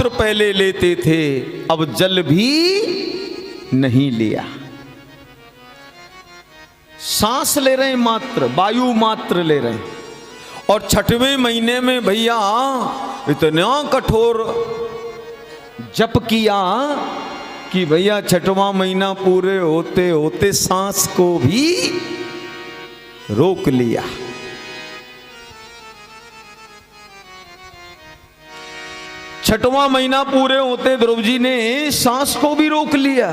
मात्र पहले लेते थे, अब जल भी नहीं लिया। सांस ले रहे हैं मात्र, वायु मात्र ले रहे हैं। और छठवें महीने में भैया इतना कठोर जप किया कि भैया छठवां महीना पूरे होते होते सांस को भी रोक लिया। छठवां महीना पूरे होते ध्रुव जी ने सांस को भी रोक लिया।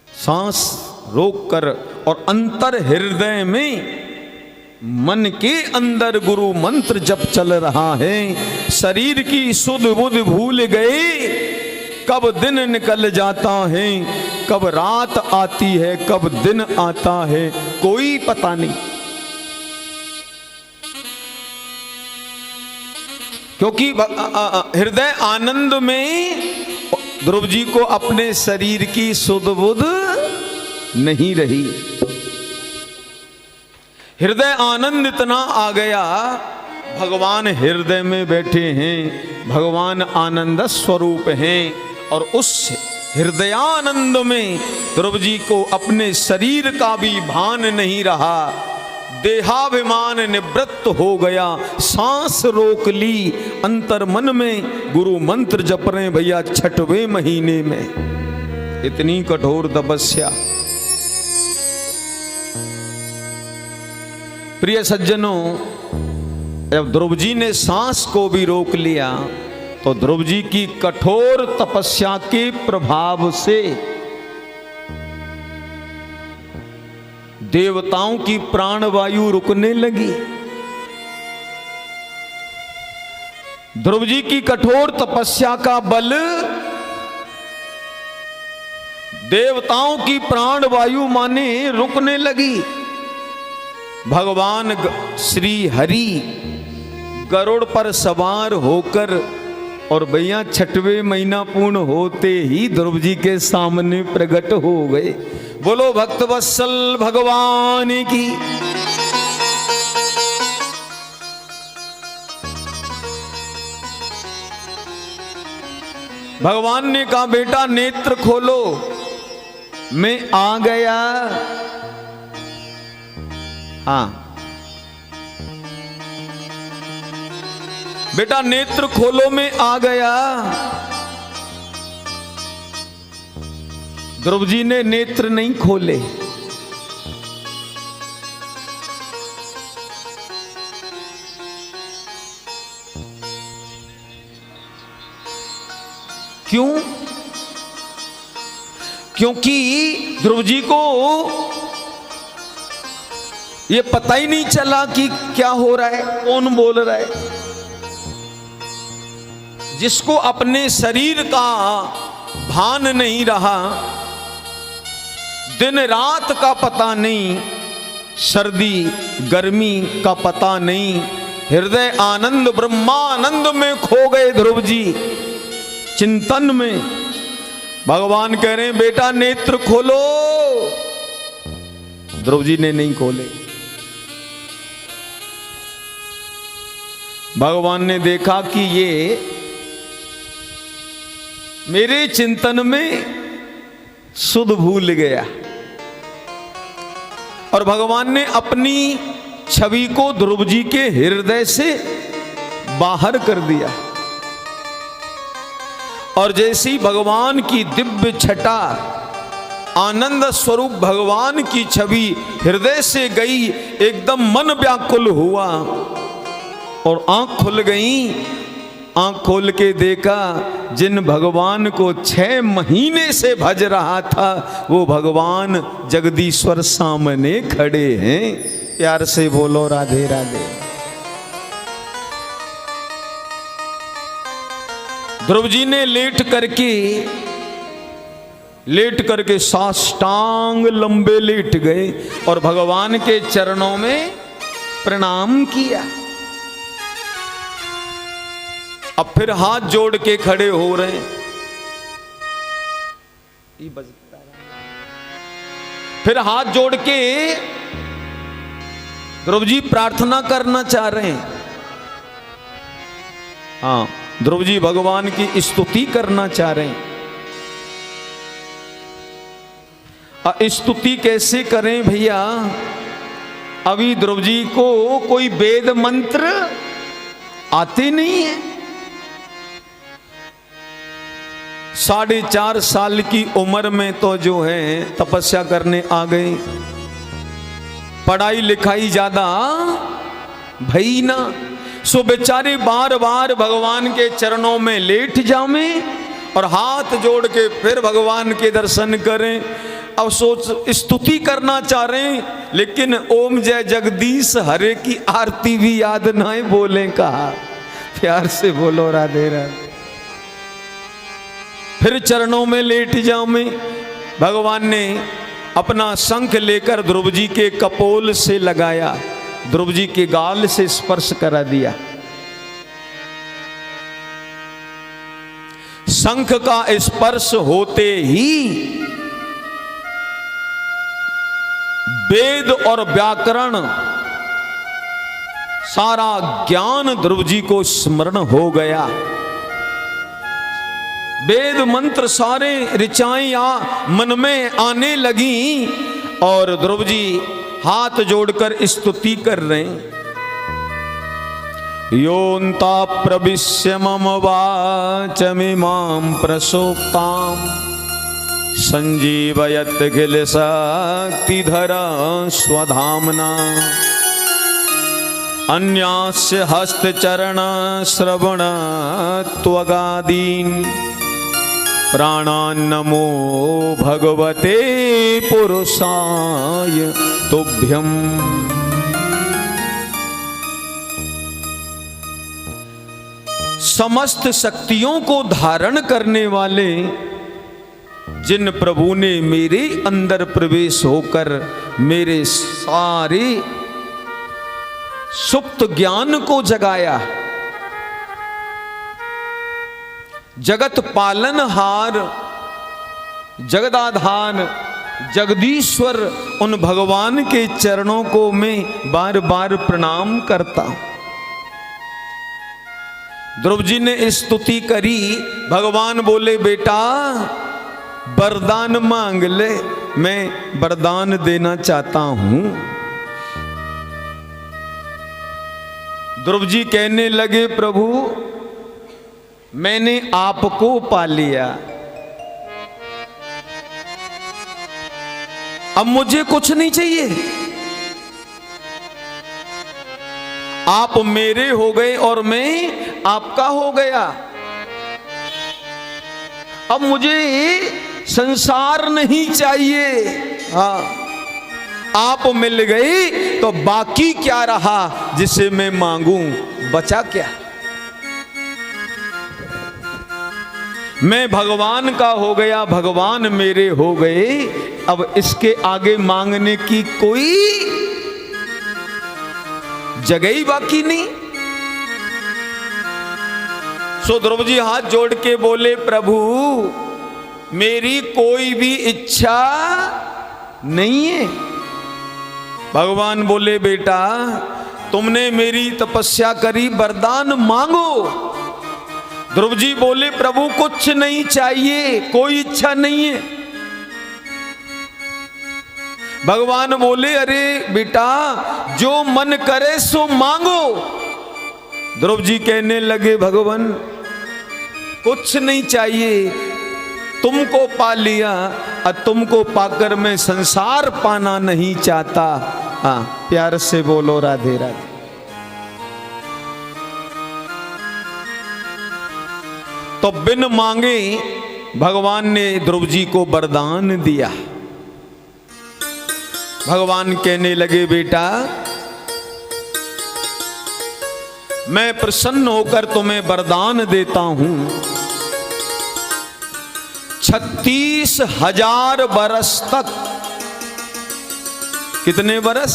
सांस रोक कर और अंतर हृदय में मन के अंदर गुरु मंत्र जप चल रहा है। शरीर की सुध बुध भूल गए, कब दिन निकल जाता है, कब रात आती है, कब दिन आता है, कोई पता नहीं। क्योंकि हृदय आनंद में ध्रुव जी को अपने शरीर की सुध बुध नहीं रही। हृदय आनंद इतना आ गया, भगवान हृदय में बैठे हैं, भगवान आनंद स्वरूप हैं। और उस हृदयानंद में ध्रुव जी को अपने शरीर का भी भान नहीं रहा, देहाभिमान निवृत्त हो गया, सांस रोक ली, अंतर मन में गुरु मंत्र जप रहे भैया छठवें महीने में। इतनी कठोर तपस्या। प्रिय सज्जनों, जब ध्रुव जी ने सांस को भी रोक लिया तो ध्रुव जी की कठोर तपस्या के प्रभाव से देवताओं की प्राणवायु रुकने लगी। ध्रुव जी की कठोर तपस्या का बल देवताओं की प्राणवायु माने रुकने लगी। भगवान श्री हरि गरुड़ पर सवार होकर और भैया छठवें महीना पूर्ण होते ही ध्रुव जी के सामने प्रकट हो गए। बोलो भक्त वत्सल भगवान की। भगवान ने कहा बेटा नेत्र खोलो, मैं आ गया। हाँ बेटा नेत्र खोलो, मैं आ गया। ध्रुव जी ने नेत्र नहीं खोले। क्यों? क्योंकि ध्रुव जी को ये पता ही नहीं चला कि क्या हो रहा है, कौन बोल रहा है। जिसको अपने शरीर का भान नहीं रहा, दिन रात का पता नहीं, सर्दी गर्मी का पता नहीं, हृदय आनंद ब्रह्मानंद में खो गए ध्रुव जी। चिंतन में भगवान कह रहे हैं बेटा नेत्र खोलो। ध्रुव जी ने नहीं खोले। भगवान ने देखा कि ये मेरे चिंतन में सुध भूल गया और भगवान ने अपनी छवि को ध्रुव जी के हृदय से बाहर कर दिया। और जैसी भगवान की दिव्य छटा, आनंद स्वरूप भगवान की छवि हृदय से गई, एकदम मन व्याकुल हुआ और आंख खुल गई। आंख खोल के देखा जिन भगवान को 6 महीने से भज रहा था वो भगवान जगदीश्वर सामने खड़े हैं। प्यार से बोलो राधे राधे। ध्रुव जी ने लेट करके साष्टांग लंबे लेट गए और भगवान के चरणों में प्रणाम किया। अब फिर हाथ जोड़ के खड़े हो रहे हैं। फिर हाथ जोड़ के ध्रुव जी प्रार्थना करना चाह रहे हैं। हाँ, ध्रुव जी भगवान की स्तुति करना चाह रहे हैं। स्तुति कैसे करें भैया? अभी ध्रुव जी को कोई वेद मंत्र आते नहीं है। 4.5 साल की उम्र में तो जो है तपस्या करने आ गए। पढ़ाई लिखाई ज्यादा भई ना, सो बेचारे बार बार भगवान के चरणों में लेट जावे और हाथ जोड़ के फिर भगवान के दर्शन करें। अब सोच स्तुति करना चाह रहे हैं, लेकिन ओम जय जगदीश हरे की आरती भी याद ना है बोले कहा। प्यार से बोलो राधे राधे। फिर चरणों में लेट जावे। भगवान ने अपना शंख लेकर ध्रुव जी के कपोल से लगाया, ध्रुव जी के गाल से स्पर्श करा दिया। शंख का स्पर्श होते ही वेद और व्याकरण सारा ज्ञान ध्रुव जी को स्मरण हो गया। वेद मंत्र सारे ऋचाएं मन में आने लगी और ध्रुव जी हाथ जोड़कर स्तुति कर रहे हैं। योन्ता प्रविश्य मम वाचमिमां प्रसोक्तां संजीवयत किल शक्तिधरा स्वधाम्ना अन्यास्य हस्तचरण श्रवण त्वगादीन् प्राणान्नमो भगवते पुरुषाय तुभ्यम्। समस्त शक्तियों को धारण करने वाले जिन प्रभु ने मेरे अंदर प्रवेश होकर मेरे सारे सुप्त ज्ञान को जगाया, जगत पालनहार जगदाधार जगदीश्वर उन भगवान के चरणों को मैं बार बार प्रणाम करता हूं। ध्रुव जी ने स्तुति करी। भगवान बोले बेटा वरदान मांग ले, मैं वरदान देना चाहता हूं। ध्रुव जी कहने लगे प्रभु मैंने आपको पा लिया, अब मुझे कुछ नहीं चाहिए। आप मेरे हो गए और मैं आपका हो गया। अब मुझे संसार नहीं चाहिए। हाँ, आप मिल गई तो बाकी क्या रहा जिसे मैं मांगूं, बचा क्या? मैं भगवान का हो गया, भगवान मेरे हो गए, अब इसके आगे मांगने की कोई जगह ही बाकी नहीं। सो ध्रुव जी हाथ जोड़ के बोले प्रभु मेरी कोई भी इच्छा नहीं है। भगवान बोले बेटा तुमने मेरी तपस्या करी, वरदान मांगो। ध्रुव जी बोले प्रभु कुछ नहीं चाहिए, कोई इच्छा नहीं है। भगवान बोले अरे बेटा जो मन करे सो मांगो। ध्रुव जी कहने लगे भगवान कुछ नहीं चाहिए, तुमको पा लिया और तुमको पाकर मैं संसार पाना नहीं चाहता। हाँ, प्यार से बोलो राधे राधे। तो बिन मांगे भगवान ने ध्रुव जी को वरदान दिया। भगवान कहने लगे बेटा मैं प्रसन्न होकर तुम्हें वरदान देता हूं। 36,000 बरस तक, कितने बरस?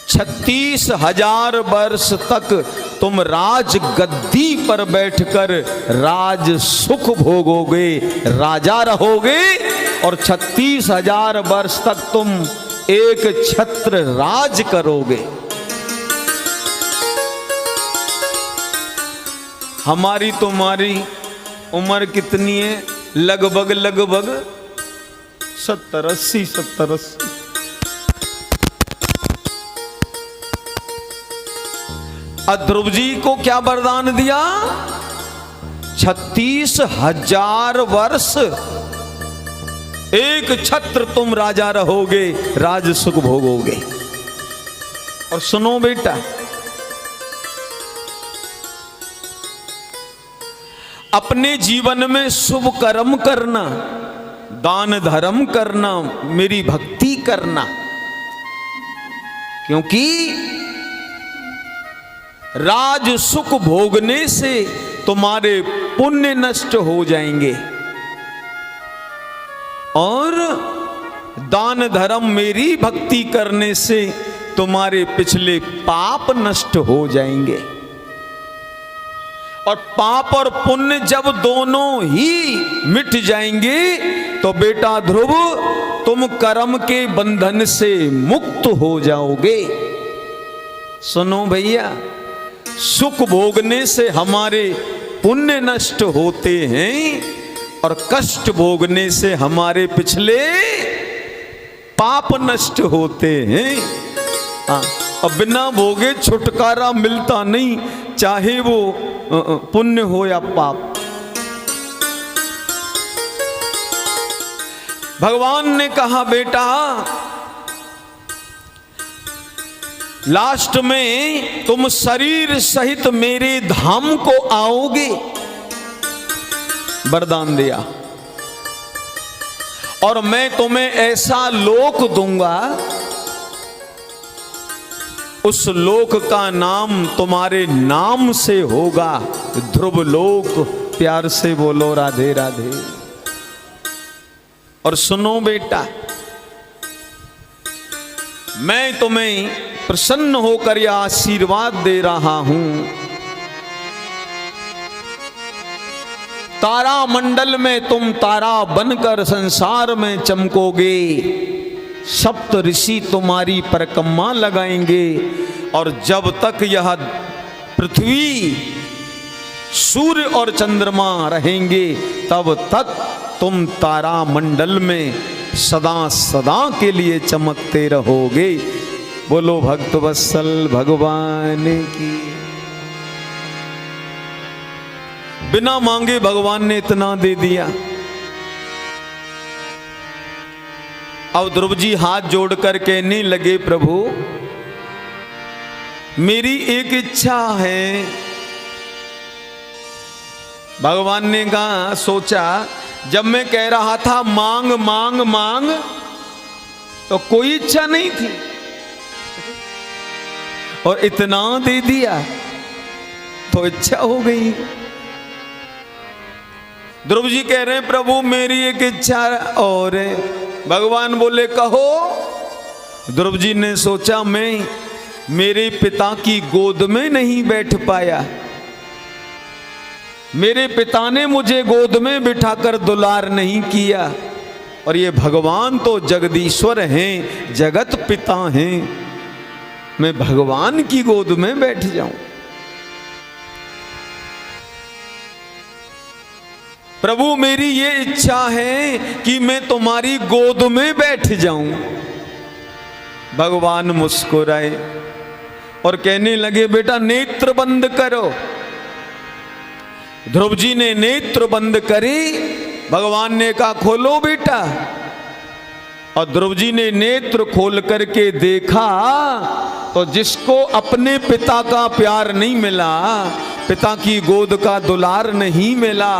36,000 वर्ष तक तुम राज गद्दी पर बैठकर राज सुख भोगोगे, राजा रहोगे और 36,000 वर्ष तक तुम एक छत्र राज करोगे। हमारी तुम्हारी उम्र कितनी है? लगभग 70-80। ध्रुव जी को क्या वरदान दिया? 36,000 वर्ष एक छत्र तुम राजा रहोगे, राज सुख भोगोगे। और सुनो बेटा, अपने जीवन में शुभ कर्म करना, दान धर्म करना, मेरी भक्ति करना, क्योंकि राज सुख भोगने से तुम्हारे पुण्य नष्ट हो जाएंगे और दान धर्म मेरी भक्ति करने से तुम्हारे पिछले पाप नष्ट हो जाएंगे। और पाप और पुण्य जब दोनों ही मिट जाएंगे तो बेटा ध्रुव तुम कर्म के बंधन से मुक्त हो जाओगे। सुनो भैया, सुख भोगने से हमारे पुण्य नष्ट होते हैं और कष्ट भोगने से हमारे पिछले पाप नष्ट होते हैं। अब बिना भोगे छुटकारा मिलता नहीं, चाहे वो पुण्य हो या पाप। भगवान ने कहा बेटा लास्ट में तुम शरीर सहित मेरे धाम को आओगे, वरदान दिया। और मैं तुम्हें ऐसा लोक दूंगा, उस लोक का नाम तुम्हारे नाम से होगा, ध्रुव लोक। प्यार से बोलो राधे राधे। और सुनो बेटा, मैं तुम्हें प्रसन्न होकर यह आशीर्वाद दे रहा हूं, तारा मंडल में तुम तारा बनकर संसार में चमकोगे, सप्त ऋषि तुम्हारी परिक्रमा लगाएंगे, और जब तक यह पृथ्वी सूर्य और चंद्रमा रहेंगे तब तक तुम तारा मंडल में सदा सदा के लिए चमकते रहोगे। बोलो भक्त वत्सल भगवान की। बिना मांगे भगवान ने इतना दे दिया। अब ध्रुव जी हाथ जोड़कर कहने लगे, प्रभु मेरी एक इच्छा है। भगवान ने कहा, सोचा जब मैं कह रहा था मांग मांग मांग तो कोई इच्छा नहीं थी, और इतना दे दिया तो इच्छा हो गई। ध्रुव जी कह रहे हैं, प्रभु मेरी एक इच्छा और है। भगवान बोले कहो। ध्रुव जी ने सोचा मैं मेरे पिता की गोद में नहीं बैठ पाया, मेरे पिता ने मुझे गोद में बिठाकर दुलार नहीं किया, और ये भगवान तो जगदीश्वर हैं, जगत पिता हैं, मैं भगवान की गोद में बैठ जाऊं। प्रभु मेरी ये इच्छा है कि मैं तुम्हारी गोद में बैठ जाऊं। भगवान मुस्कुराए और कहने लगे, बेटा नेत्र बंद करो। ध्रुव जी ने नेत्र बंद करे। भगवान ने कहा खोलो बेटा। और ध्रुव जी ने नेत्र खोल करके देखा तो जिसको अपने पिता का प्यार नहीं मिला, पिता की गोद का दुलार नहीं मिला,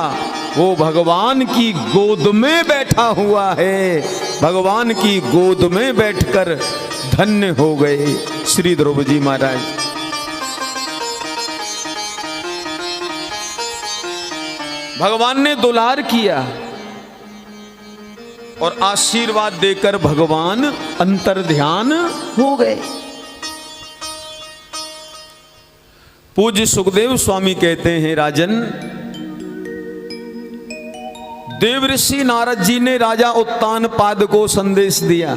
वो भगवान की गोद में बैठा हुआ है। भगवान की गोद में बैठकर धन्य हो गए श्री ध्रुव जी महाराज। भगवान ने दुलार किया और आशीर्वाद देकर भगवान अंतर्ध्यान हो गए। पूज्य सुखदेव स्वामी कहते हैं, राजन देव ऋषि नारद जी ने राजा उत्तानपाद को संदेश दिया,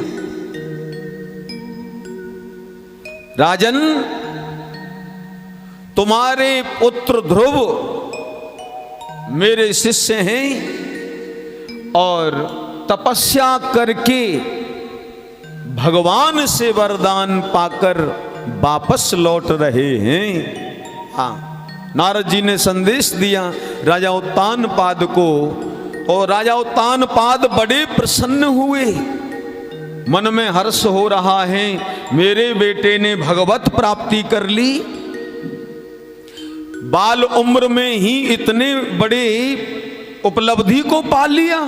राजन तुम्हारे पुत्र ध्रुव मेरे शिष्य हैं और तपस्या करके भगवान से वरदान पाकर वापस लौट रहे हैं। हाँ, नारद जी ने संदेश दिया राजा उत्तानपाद को, और राजा उत्तानपाद बड़े प्रसन्न हुए, मन में हर्ष हो रहा है, मेरे बेटे ने भगवत प्राप्ति कर ली, बाल उम्र में ही इतने बड़े उपलब्धि को पा लिया।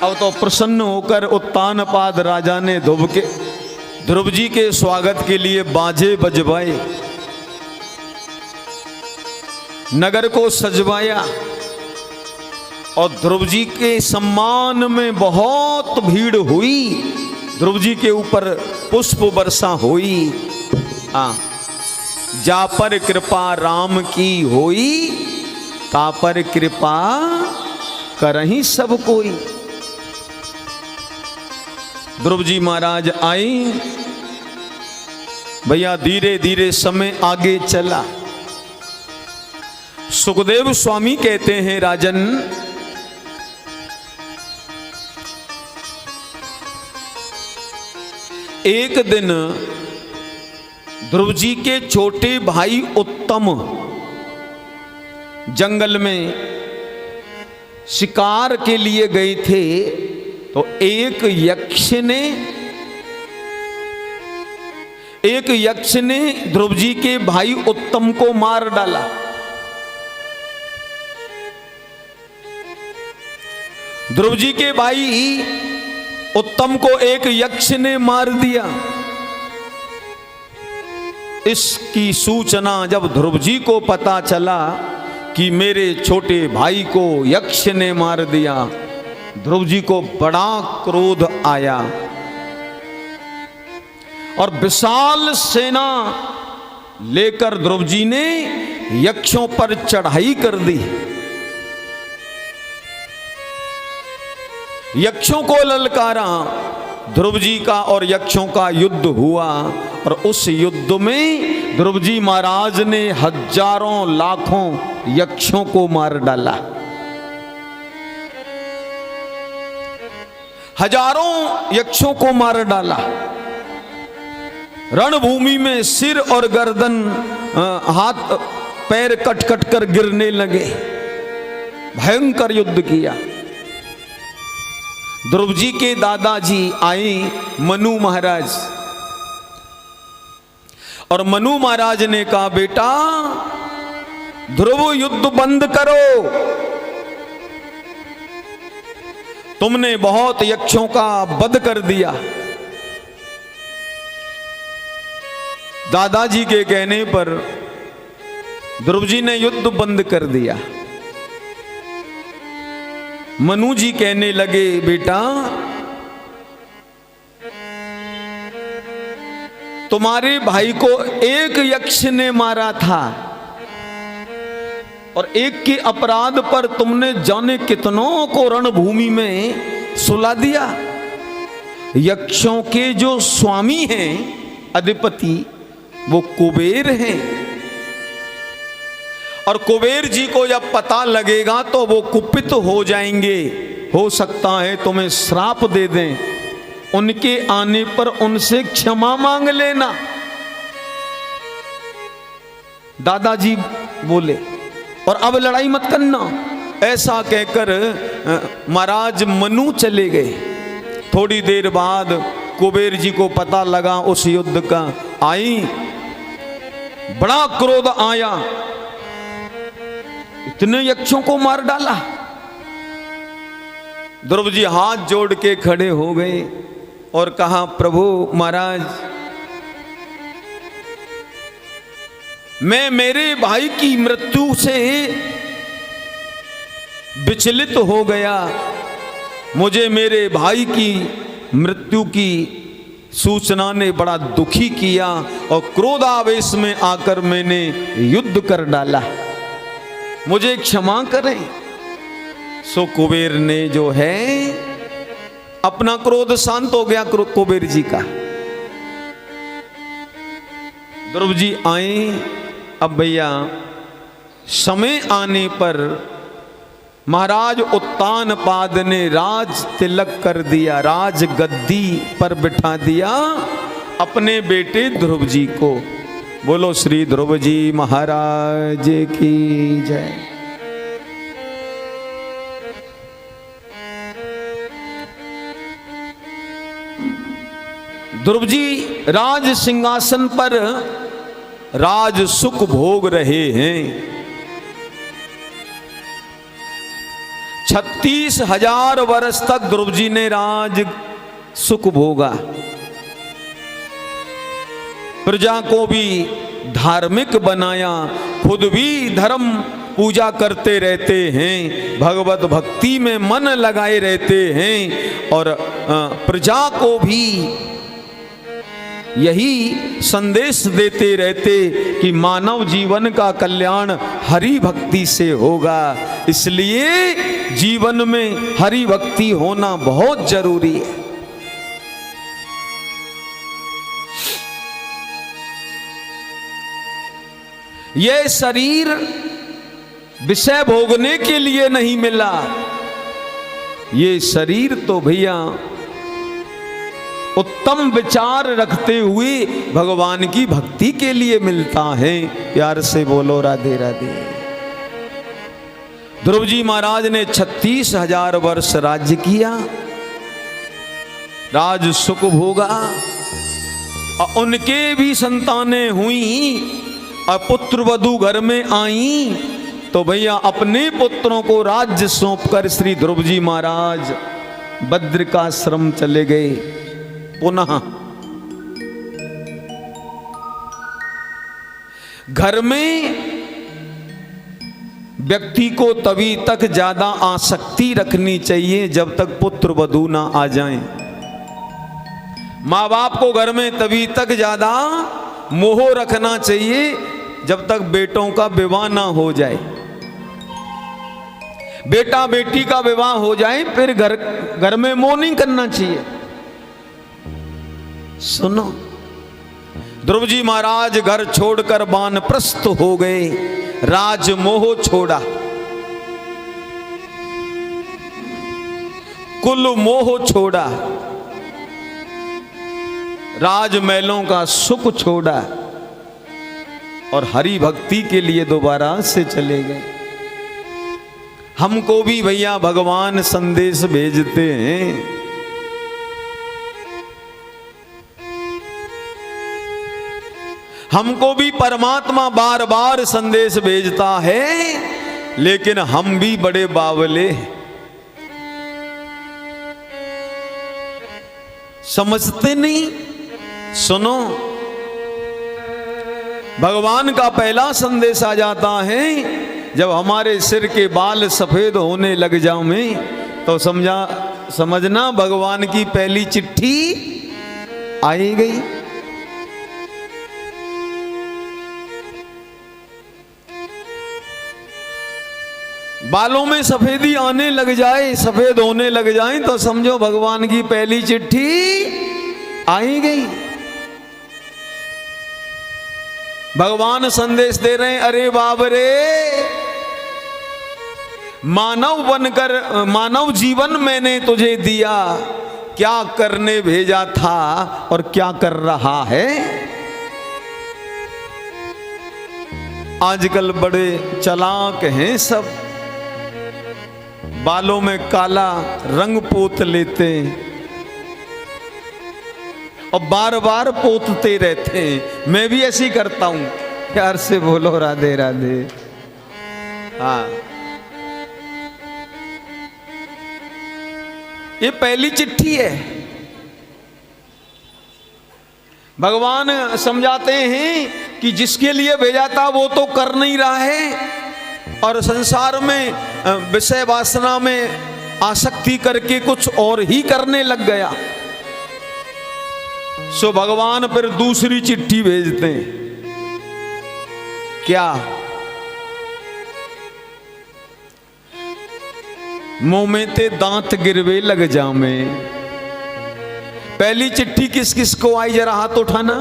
अब तो प्रसन्न होकर उत्तानपाद राजा ने ध्रुव जी के स्वागत के लिए बाजे बजवाए, नगर को सजवाया, और ध्रुव जी के सम्मान में बहुत भीड़ हुई, ध्रुव जी के ऊपर पुष्प वर्षा हुई। हाँ, जा पर कृपा राम की होई, ता पर कृपा करहि सब कोई। ध्रुव जी महाराज आई, भैया धीरे धीरे समय आगे चला। सुखदेव स्वामी कहते हैं, राजन एक दिन ध्रुव जी के छोटे भाई उत्तम जंगल में शिकार के लिए गए थे, तो एक यक्ष ने ध्रुव जी के भाई उत्तम को मार डाला। ध्रुव जी के भाई उत्तम को एक यक्ष ने मार दिया। इसकी सूचना जब ध्रुव जी को पता चला कि मेरे छोटे भाई को यक्ष ने मार दिया, ध्रुव जी को बड़ा क्रोध आया और विशाल सेना लेकर ध्रुव जी ने यक्षों पर चढ़ाई कर दी। यक्षों को ललकारा, ध्रुव जी का और यक्षों का युद्ध हुआ, और उस युद्ध में ध्रुव जी महाराज ने हजारों लाखों यक्षों को मार डाला। हजारों यक्षों को मार डाला। रणभूमि में सिर और गर्दन, हाथ पैर कट कट कर गिरने लगे। भयंकर युद्ध किया। ध्रुव जी के दादाजी आए मनु महाराज, और मनु महाराज ने कहा, बेटा ध्रुव युद्ध बंद करो, तुमने बहुत यक्षों का वध कर दिया। दादाजी के कहने पर ध्रुव जी ने युद्ध बंद कर दिया। मनु जी कहने लगे, बेटा तुम्हारे भाई को एक यक्ष ने मारा था, और एक के अपराध पर तुमने जाने कितनों को रणभूमि में सुला दिया। यक्षों के जो स्वामी हैं, अधिपति, वो कुबेर हैं, और कुबेर जी को जब पता लगेगा तो वो कुपित हो जाएंगे। हो सकता है तुम्हें श्राप दे दें, उनके आने पर उनसे क्षमा मांग लेना। दादाजी बोले, और अब लड़ाई मत करना। ऐसा कहकर महाराज मनु चले गए। थोड़ी देर बाद कुबेर जी को पता लगा उस युद्ध का, आई बड़ा क्रोध आया, इतने यक्षों को मार डाला। ध्रुव जी हाथ जोड़ के खड़े हो गए और कहा, प्रभु महाराज, मैं मेरे भाई की मृत्यु से विचलित हो गया। मुझे मेरे भाई की मृत्यु की सूचना ने बड़ा दुखी किया, और क्रोधावेश में आकर मैंने युद्ध कर डाला, मुझे क्षमा करें। सो कुबेर ने जो है अपना क्रोध शांत हो गया कुबेर जी का। ध्रुव जी आए, अब भैया समय आने पर महाराज उत्तानपाद ने राज तिलक कर दिया, राज गद्दी पर बिठा दिया अपने बेटे ध्रुव जी को। बोलो श्री ध्रुव जी महाराज की जय। ध्रुव जी राज सिंहासन पर राज सुख भोग रहे हैं। 36,000 वर्ष तक ध्रुव जी ने राज सुख भोगा। प्रजा को भी धार्मिक बनाया, खुद भी धर्म पूजा करते रहते हैं, भगवत भक्ति में मन लगाए रहते हैं और प्रजा को भी यही संदेश देते रहते कि मानव जीवन का कल्याण हरि भक्ति से होगा। इसलिए जीवन में हरि भक्ति होना बहुत जरूरी है। यह शरीर विषय भोगने के लिए नहीं मिला, ये शरीर तो भैया उत्तम विचार रखते हुए भगवान की भक्ति के लिए मिलता है। प्यार से बोलो राधे राधे। ध्रुव जी महाराज ने 36,000 वर्ष राज्य किया, राज सुख भोगा और उनके भी संतानें हुई और पुत्र वधू घर में आई तो भैया अपने पुत्रों को राज्य सौंपकर श्री ध्रुव जी महाराज बद्रिकाश्रम चले गए। पुनः घर में व्यक्ति को तभी तक ज्यादा आसक्ति रखनी चाहिए जब तक पुत्र वधू ना आ जाएं। माँ बाप को घर में तभी तक ज्यादा मोह रखना चाहिए जब तक बेटों का विवाह ना हो जाए। बेटा बेटी का विवाह हो जाए फिर घर में मोह नहीं करना चाहिए। सुनो, ध्रुव जी महाराज घर छोड़कर वानप्रस्थ हो गए, राज मोह छोड़ा, कुल मोह छोड़ा, राजमहलों का सुख छोड़ा और हरि भक्ति के लिए दोबारा से चले गए। हमको भी भैया भगवान संदेश भेजते हैं। हमको भी परमात्मा बार बार संदेश भेजता है, लेकिन हम भी बड़े बावले समझते नहीं। सुनो, भगवान का पहला संदेश आ जाता है जब हमारे सिर के बाल सफेद होने लग जाओ तो समझना भगवान की पहली चिट्ठी आई गई। बालों में सफेदी आने लग जाए, सफेद होने लग जाए तो समझो भगवान की पहली चिट्ठी आई गई। भगवान संदेश दे रहे हैं, अरे बाब रे, मानव बनकर मानव जीवन मैंने तुझे दिया, क्या करने भेजा था और क्या कर रहा है। आजकल बड़े चालाक हैं सब, बालों में काला रंग पोत लेते और बार बार पोतते रहते हैं। मैं भी ऐसे ही करता हूं। प्यार से बोलो राधे राधे। हाँ, ये पहली चिट्ठी है। भगवान समझाते हैं कि जिसके लिए भेजा था वो तो कर नहीं रहा है और संसार में विषय वासना में आसक्ति करके कुछ और ही करने लग गया। सो भगवान फिर दूसरी चिट्ठी भेजते हैं। क्या? मुंह में ते दांत गिरवे लग जामे। पहली चिट्ठी किस किस को आई, जरा हाथ उठाना।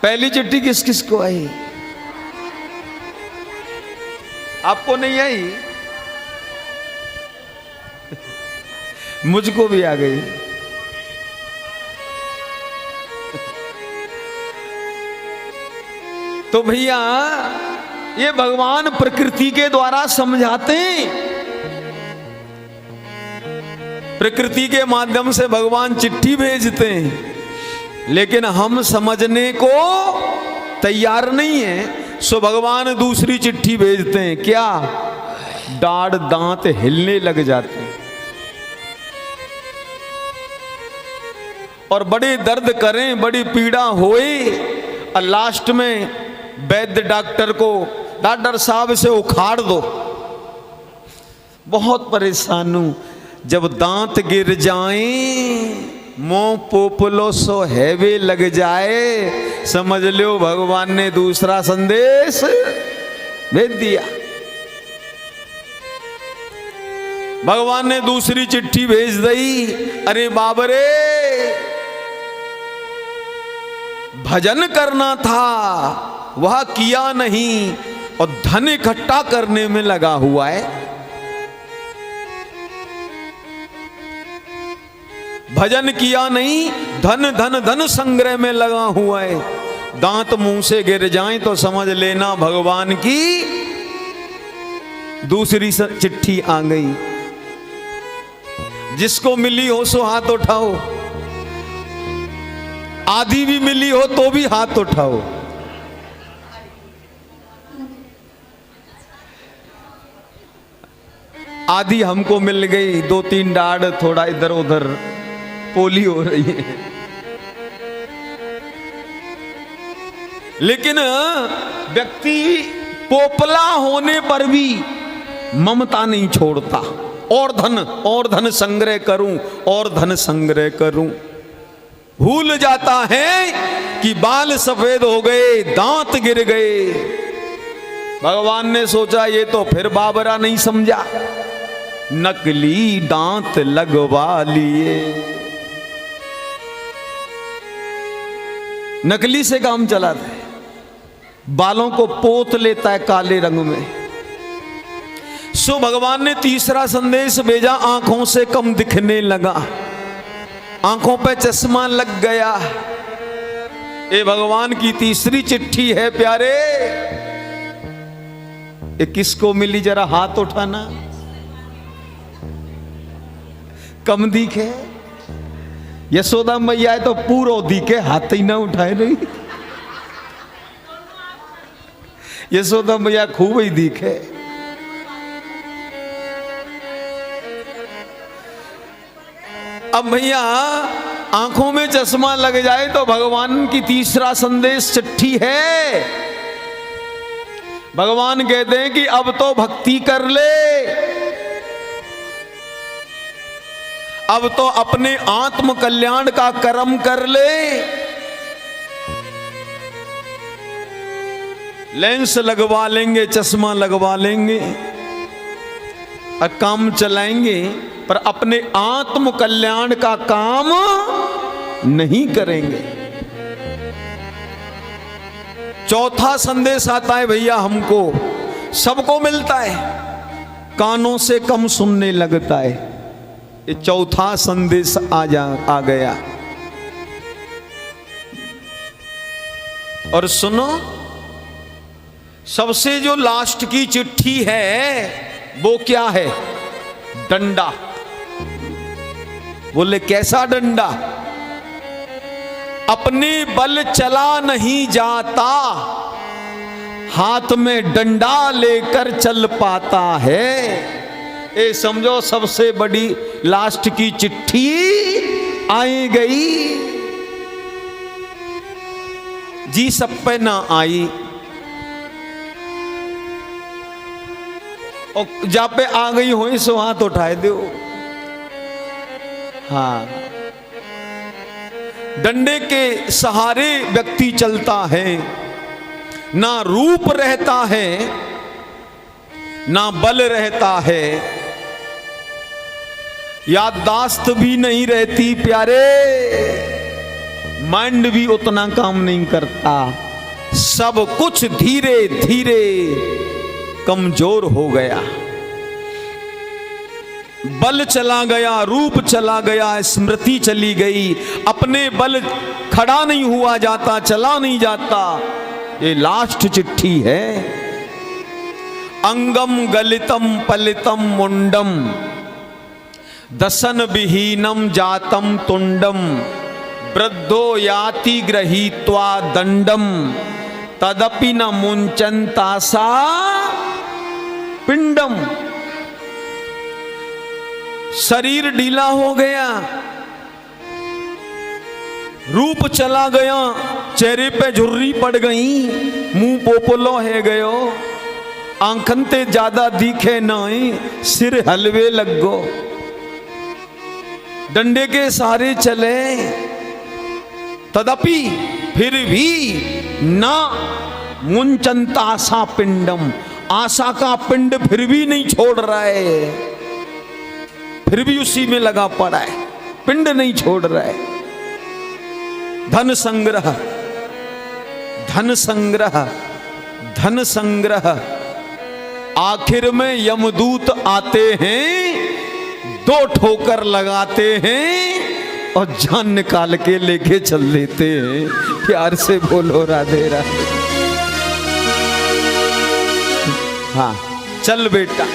पहली चिट्ठी किस किस को आई? आपको नहीं आई? मुझको भी आ गई। तो भैया ये भगवान प्रकृति के द्वारा समझाते हैं। प्रकृति के माध्यम से भगवान चिट्ठी भेजते हैं, लेकिन हम समझने को तैयार नहीं है, सो भगवान दूसरी चिट्ठी भेजते हैं। क्या? दाढ़ दांत हिलने लग जाते हैं और बड़े दर्द करें, बड़ी पीड़ा होए, और लास्ट में वैद्य डॉक्टर को, डॉक्टर साहब से उखाड़ दो। बहुत परेशान हूं। जब दांत गिर जाएं, मुंह पोपलो सो हैवे लग जाए, समझ लो भगवान ने दूसरा संदेश भेज दिया। भगवान ने दूसरी चिट्ठी भेज दी। अरे बाबरे, भजन करना था वह किया नहीं और धन इकट्ठा करने में लगा हुआ है। भजन किया नहीं, धन धन धन संग्रह में लगा हुआ है। दांत मुंह से गिर जाएं तो समझ लेना भगवान की दूसरी चिट्ठी आ गई। जिसको मिली हो सो हाथ उठाओ, आधी भी मिली हो तो भी हाथ उठाओ। आधी हमको मिल गई, 2-3 दाढ़ थोड़ा इधर उधर पोली हो रही है। लेकिन व्यक्ति पोपला होने पर भी ममता नहीं छोड़ता। और धन संग्रह करूं, और धन संग्रह करूं। भूल जाता है कि बाल सफेद हो गए, दांत गिर गए। भगवान ने सोचा ये तो फिर बाबरा नहीं समझा, नकली दांत लगवा लिए। नकली से काम चलाता है, बालों को पोत लेता है काले रंग में। सो भगवान ने तीसरा संदेश भेजा, आंखों से कम दिखने लगा, आंखों पे चश्मा लग गया। ये भगवान की तीसरी चिट्ठी है प्यारे। ये किसको मिली? जरा हाथ उठाना। कम दिखे? यशोदा मैया है तो पूरा दिखे, हाथ ही ना उठाए नहीं। यशोदा मैया खूब ही दिखे। अब भैया आंखों में चश्मा लग जाए तो भगवान की तीसरा संदेश चिट्ठी है। भगवान कहते हैं कि अब तो भक्ति कर ले, अब तो अपने आत्म कल्याण का कर्म कर ले। लेंस लगवा लेंगे, चश्मा लगवा लेंगे और काम चलाएंगे, पर अपने आत्म कल्याण का काम नहीं करेंगे। चौथा संदेश आता है भैया हमको, सबको मिलता है, कानों से कम सुनने लगता है। ये चौथा संदेश आ गया। और सुनो, सबसे जो लास्ट की चिट्ठी है वो क्या है? डंडा। बोले कैसा डंडा? अपने बल चला नहीं जाता, हाथ में डंडा लेकर चल पाता है। ये समझो सबसे बड़ी लास्ट की चिट्ठी आई गई। जी सब पे ना आई, और जहां पे आ गई हो सो हाथ उठाए दो। हाँ, डंडे के सहारे व्यक्ति चलता है, ना रूप रहता है ना बल रहता है, याददाश्त भी नहीं रहती प्यारे। माइंड भी उतना काम नहीं करता, सब कुछ धीरे धीरे कमजोर हो गया। बल चला गया, रूप चला गया, स्मृति चली गई, अपने बल खड़ा नहीं हुआ जाता, चला नहीं जाता। ये लास्ट चिट्ठी है। अंगम गलितम पलितम मुंडम दसन विहीनम जातम तुंडम वृद्धो याति गृहीत्वा दंडम तदपि न मुंचन्तासा पिंडम। शरीर ढीला हो गया, रूप चला गया, चेहरे पे झुर्री पड़ गई, मुंह पोपलो है गयो, आंखन ते ज्यादा दिखे नहीं, सिर हलवे लग गो, डंडे के सहारे चले, तदपि फिर भी ना मुंचन्ता आशा पिंडम, आशा का पिंड फिर भी नहीं छोड़ रहा है, फिर भी उसी में लगा पड़ा है, पिंड नहीं छोड़ रहा है। धन संग्रह, धन संग्रह, धन संग्रह, आखिर में यमदूत आते हैं, 2 ठोकर लगाते हैं और जान निकाल के लेके चल देते हैं। प्यार से बोलो राधे राधे। हाँ चल बेटा।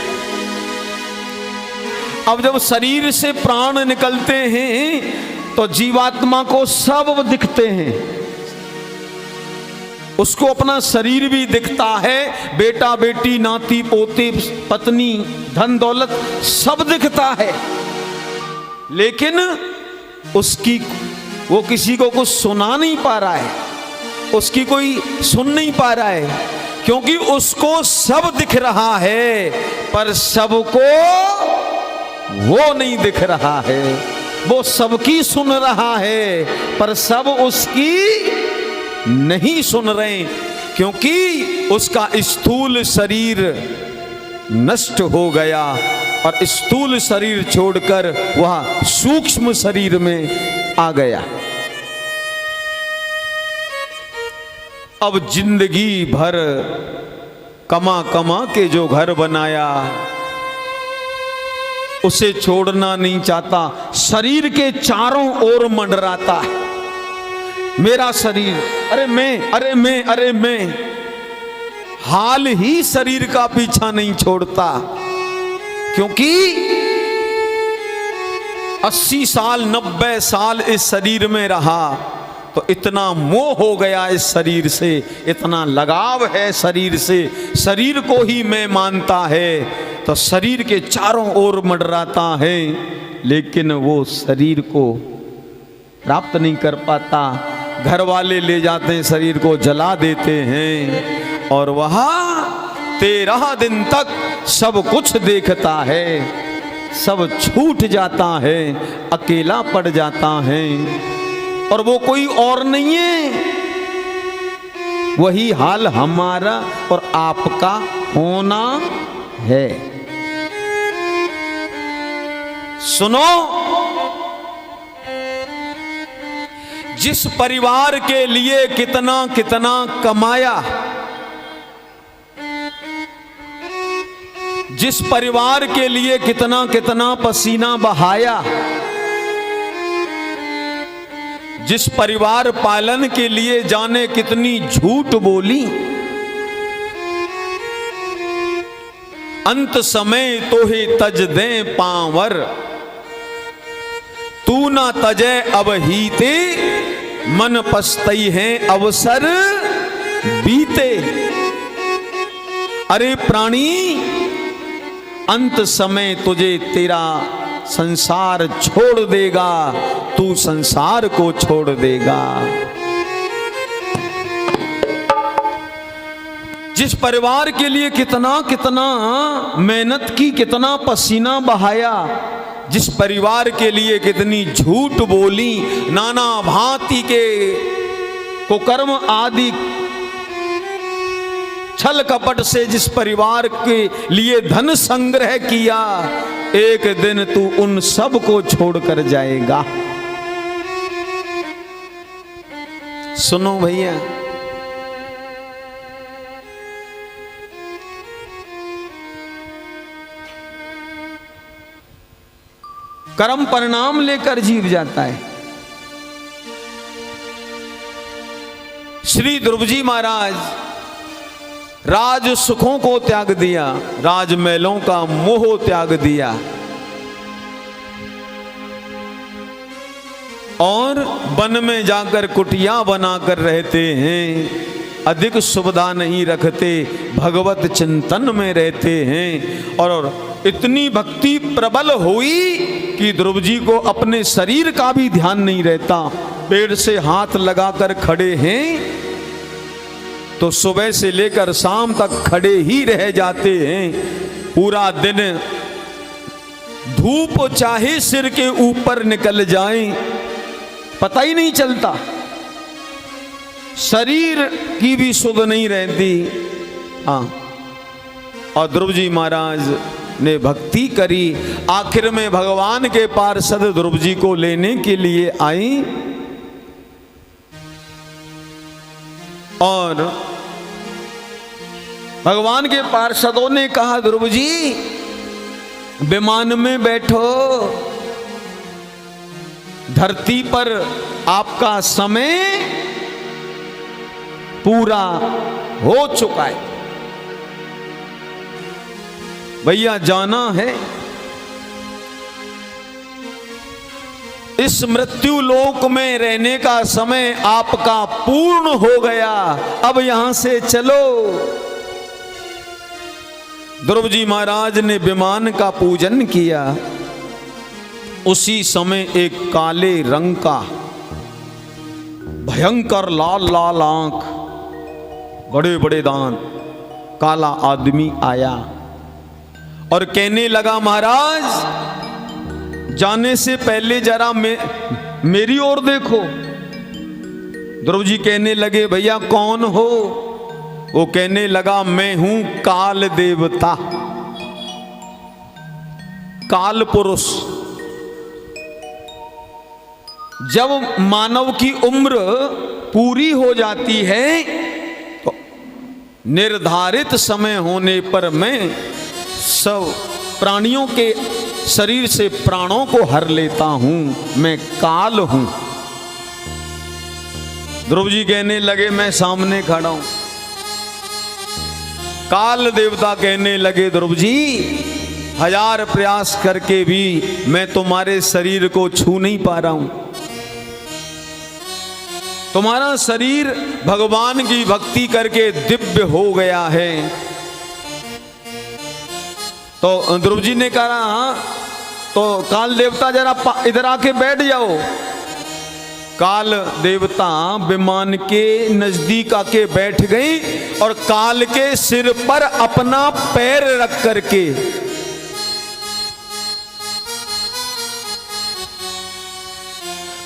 अब जब शरीर से प्राण निकलते हैं तो जीवात्मा को सब दिखते हैं, उसको अपना शरीर भी दिखता है, बेटा बेटी नाती पोते पत्नी धन दौलत सब दिखता है, लेकिन उसकी वो किसी को कुछ सुना नहीं पा रहा है, उसकी कोई सुन नहीं पा रहा है, क्योंकि उसको सब दिख रहा है पर सबको वो नहीं दिख रहा है। वो सबकी सुन रहा है पर सब उसकी नहीं सुन रहे, क्योंकि उसका स्थूल शरीर नष्ट हो गया और स्थूल शरीर छोड़कर वह सूक्ष्म शरीर में आ गया। अब जिंदगी भर कमा कमा के जो घर बनाया उसे छोड़ना नहीं चाहता, शरीर के चारों ओर मंडराता है, मेरा शरीर, अरे मैं, अरे मैं, अरे मैं, हाल ही शरीर का पीछा नहीं छोड़ता, क्योंकि 80 साल 90 साल इस शरीर में रहा तो इतना मोह हो गया इस शरीर से, इतना लगाव है शरीर से, शरीर को ही मैं मानता है, तो शरीर के चारों ओर मंडराता है, लेकिन वो शरीर को प्राप्त नहीं कर पाता। घर वाले ले जाते हैं, शरीर को जला देते हैं और वहाँ 13 दिन तक सब कुछ देखता है, सब छूट जाता है, अकेला पड़ जाता है, और वो कोई और नहीं है, वही हाल हमारा और आपका होना है। सुनो, जिस परिवार के लिए कितना कितना कमाया, जिस परिवार के लिए कितना कितना पसीना बहाया, जिस परिवार पालन के लिए जाने कितनी झूठ बोली, अंत समय तो ही तज दे पांवर, तू ना तजे अब हीते, मन पछतई है अवसर बीते। अरे प्राणी, अंत समय तुझे तेरा संसार छोड़ देगा, तू संसार को छोड़ देगा। जिस परिवार के लिए कितना कितना मेहनत की, कितना पसीना बहाया, जिस परिवार के लिए कितनी झूठ बोली, नाना भांति के कुकर्म आदि छल कपट से जिस परिवार के लिए धन संग्रह किया, एक दिन तू उन सब को छोड़कर जाएगा। सुनो भैया, कर्म परिणाम लेकर जीव जाता है। श्री ध्रुव जी महाराज राज सुखों को त्याग दिया, राज महलों का मोह त्याग दिया और वन में जाकर कुटिया बनाकर रहते हैं। अधिक सुविधा नहीं रखते, भगवत चिंतन में रहते हैं। और इतनी भक्ति प्रबल हुई कि ध्रुव जी को अपने शरीर का भी ध्यान नहीं रहता। पेड़ से हाथ लगाकर खड़े हैं तो सुबह से लेकर शाम तक खड़े ही रह जाते हैं। पूरा दिन धूप चाहे सिर के ऊपर निकल जाए पता ही नहीं चलता, शरीर की भी सुध नहीं रहती। हाँ, और ध्रुव जी महाराज ने भक्ति करी। आखिर में भगवान के पार्षद ध्रुव जी को लेने के लिए आई और भगवान के पार्षदों ने कहा, ध्रुव जी विमान में बैठो, धरती पर आपका समय पूरा हो चुका है, भैया जाना है। इस मृत्यु लोक में रहने का समय आपका पूर्ण हो गया, अब यहां से चलो। ध्रुव जी महाराज ने विमान का पूजन किया। उसी समय एक काले रंग का भयंकर लाल लाल आंख, बड़े बड़े दांत, काला आदमी आया और कहने लगा, महाराज जाने से पहले जरा मेरी ओर देखो। ध्रुव जी कहने लगे, भैया कौन हो? वो कहने लगा, मैं हूं काल देवता, काल पुरुष। जब मानव की उम्र पूरी हो जाती है तो निर्धारित समय होने पर मैं सब प्राणियों के शरीर से प्राणों को हर लेता हूं, मैं काल हूं। ध्रुव जी कहने लगे, मैं सामने खड़ा हूं। काल देवता कहने लगे, ध्रुव जी 1000 प्रयास करके भी मैं तुम्हारे शरीर को छू नहीं पा रहा हूं। तुम्हारा शरीर भगवान की भक्ति करके दिव्य हो गया है। तो ध्रुव जी ने कहा, तो काल देवता जरा इधर आके बैठ जाओ। काल देवता विमान के नजदीक आके बैठ गई और काल के सिर पर अपना पैर रख करके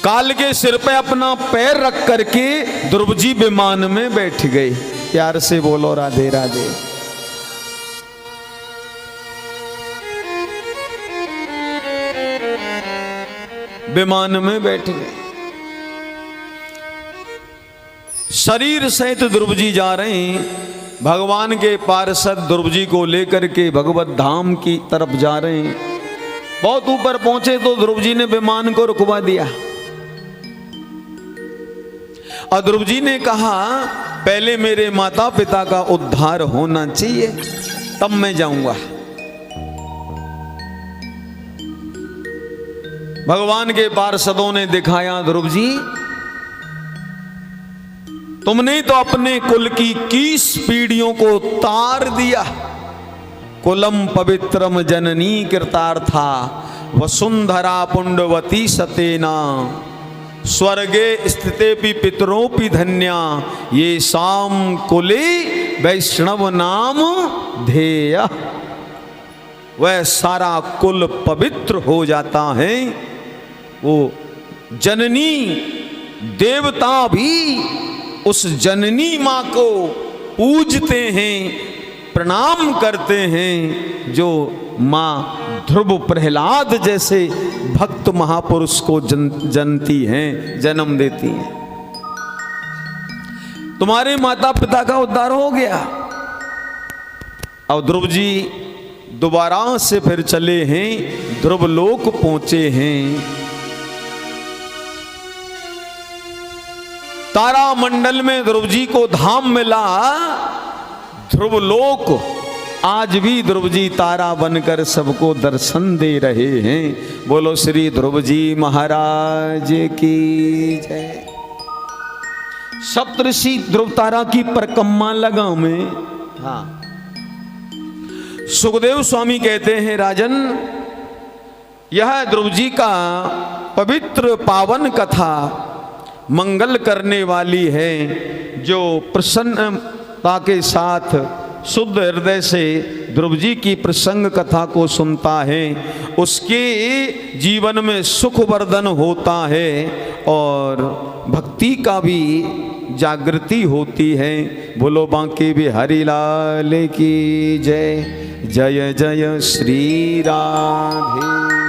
काल के सिर पे अपना पैर रख करके ध्रुव जी विमान में बैठ गए। प्यार से बोलो राधे राधे। विमान में बैठ गए, शरीर सहित ध्रुव जी जा रहे हैं। भगवान के पार्षद ध्रुव जी को लेकर के भगवत धाम की तरफ जा रहे हैं। बहुत ऊपर पहुंचे तो ध्रुव जी ने विमान को रुकवा दिया और ध्रुव जी ने कहा, पहले मेरे माता पिता का उद्धार होना चाहिए, तब मैं जाऊंगा। भगवान के पार्षदों ने दिखाया, ध्रुव जी तुमने तो अपने कुल की 21 पीढ़ियों को तार दिया। कुलम पवित्रम जननी कृतार्था वसुंधरा पुंडवती सतेना स्वर्गे स्थितेपि पितरोपि धन्या ये शाम कुले वैष्णव नाम ध्येय। वह सारा कुल पवित्र हो जाता है। वो जननी देवता भी उस जननी माँ को पूजते हैं, प्रणाम करते हैं, जो माँ ध्रुव प्रहलाद जैसे भक्त महापुरुष को जनती हैं, जन्म देती हैं। तुम्हारे माता पिता का उद्धार हो गया। अब ध्रुव जी दोबारा से फिर चले हैं, ध्रुव लोक पहुंचे हैं। तारा मंडल में ध्रुव जी को धाम मिला। ध्रुव लोक आज भी ध्रुव जी तारा बनकर सबको दर्शन दे रहे हैं। बोलो श्री ध्रुव जी महाराज की जय। सप्तऋषि ध्रुव तारा की परिक्रमा लगा में। हाँ, सुखदेव स्वामी कहते हैं राजन, यह ध्रुव जी का पवित्र पावन कथा मंगल करने वाली है। जो प्रसन्नता के साथ शुद्ध हृदय से ध्रुव जी की प्रसंग कथा को सुनता है, उसके जीवन में सुख वर्धन होता है और भक्ति का भी जागृति होती है। बोलो बांके बिहारी लाल की जय। जय जय श्री राधे।